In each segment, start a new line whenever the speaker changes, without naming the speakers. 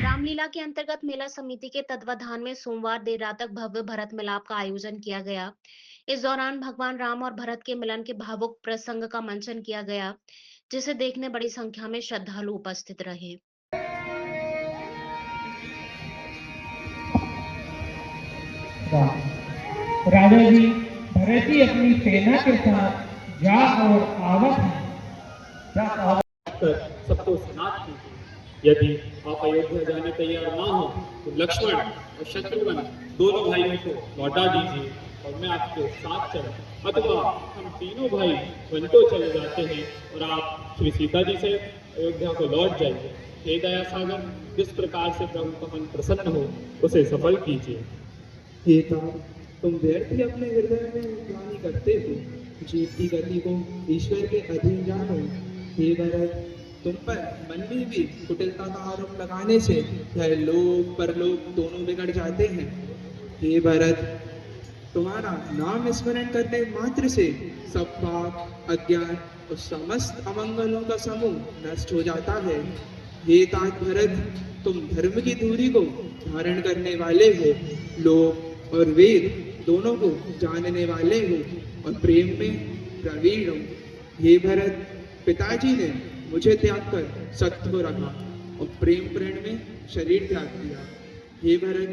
रामलीला के अंतर्गत मेला समिति के तत्वाधान में सोमवार देर रात तक भव्य भरत मिलाप का आयोजन किया गया। इस दौरान भगवान राम और भरत के मिलन के भावुक प्रसंग का मंचन किया गया, जिसे देखने बड़ी संख्या में श्रद्धालु उपस्थित रहे।
राजा जी भरत जी अपनी सेना के साथ जा और आवत
कर सबको स्नात कीजिए। यदि आप अयोध्या जाने तैयार ना हो तो लक्ष्मण और शत्रुघ्न दोनों भाइयों को लौटा दीजिए और मैं आपके साथ चलूं। अथवा हम तीनों भाई वन को चले जाते हैं और आप श्री सीता जी से अयोध्या को लौट जाइए। हे दया सागर, जिस प्रकार से प्रभु का मन प्रसन्न हो उसे सफल कीजिए।
हे तात, तुम व्यर्थ ही अपने हृदय में ग्लानि करते हो। जीव की गति को ईश्वर के अधीन जानो। हे भरत, तुम पर मन में भी कुटिलता का आरोप लगाने से यह लोक परलोक दोनों बिगड़ जाते हैं। हे भरत, तुम्हारा नाम स्मरण करने मात्र से सब पाप, अज्ञान और समस्त अमंगलों का समूह नष्ट हो जाता है। हे तात भरत, तुम धर्म की धूरी को धारण करने वाले हो, लोक और वेद दोनों को जानने वाले हो और प्रेम में प्रवीण हो। हे भरत, पिताजी ने मुझे त्याग कर सत्य को रखा और प्रेम प्रण में शरीर त्याग दिया। हे भरत,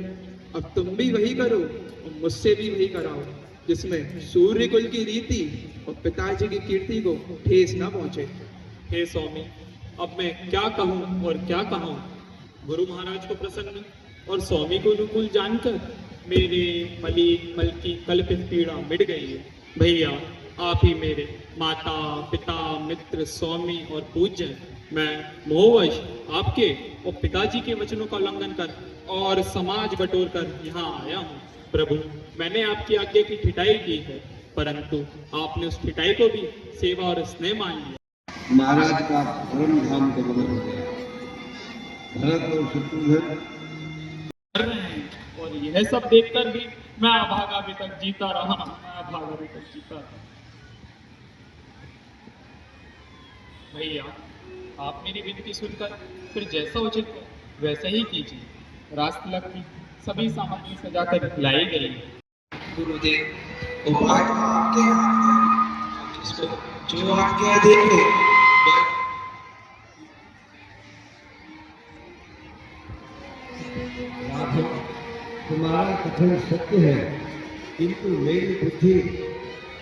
अब तुम भी वही करो और मुझसे भी वही कराओ, जिसमें सूर्य कुल की रीति और पिताजी की कीर्ति को ठेस न पहुंचे।
हे स्वामी, अब मैं क्या कहूँ और क्या कहूँ। गुरु महाराज को प्रसन्न और स्वामी को अनुकूल जानकर मेरे मल की कल्पित पीड़ा मिट गई है। भैया, आप ही मेरे माता पिता मित्र स्वामी और पूज्य। मैं मोहवश आपके और पिताजी के वचनों का उल्लंघन कर और समाज बटोर कर यहाँ आया हूँ। प्रभु, मैंने आपकी आज्ञा की ठिठाई की है, परंतु आपने उस ठिठाई को भी सेवा और स्नेह मान लिया।
महाराज का परम धाम को बदल हो गया। भरत और शत्रुघ्न
कर रहे हैं और यह सब देखकर भी मैं अभागा अभी तक जीता रहा। भैया, आप मेरी विनती सुनकर फिर जैसा उचित हो वैसा ही कीजिए। राजतिलक की सभी सामग्री सजाकर लाई गई है।
गुरुदेव, उपाय तो आपके हाथ है, जिसको जो आज्ञा देंगे
राघव, तुम्हारा कथन सत्य है, किंतु मेरी बुद्धि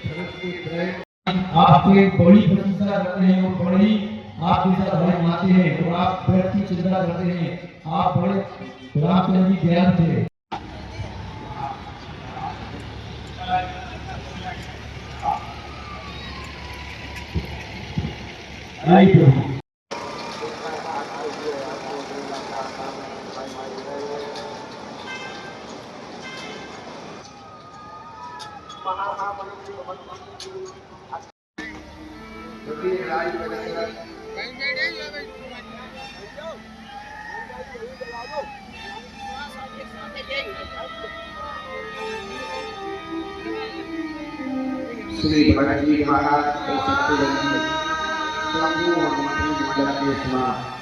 भरत के प्रेम
आपके बड़ी प्रशंसा करते हैं और बड़ी आपके साथ बड़े मानते हैं और आप भरत की चिंता करते हैं। आप बड़े रामचंद्र जी ज्ञान थे। आई प्रभु,
श्री भरत जी महाराज के शत्रुघ्न प्रभु और मंत्री मंडल के समान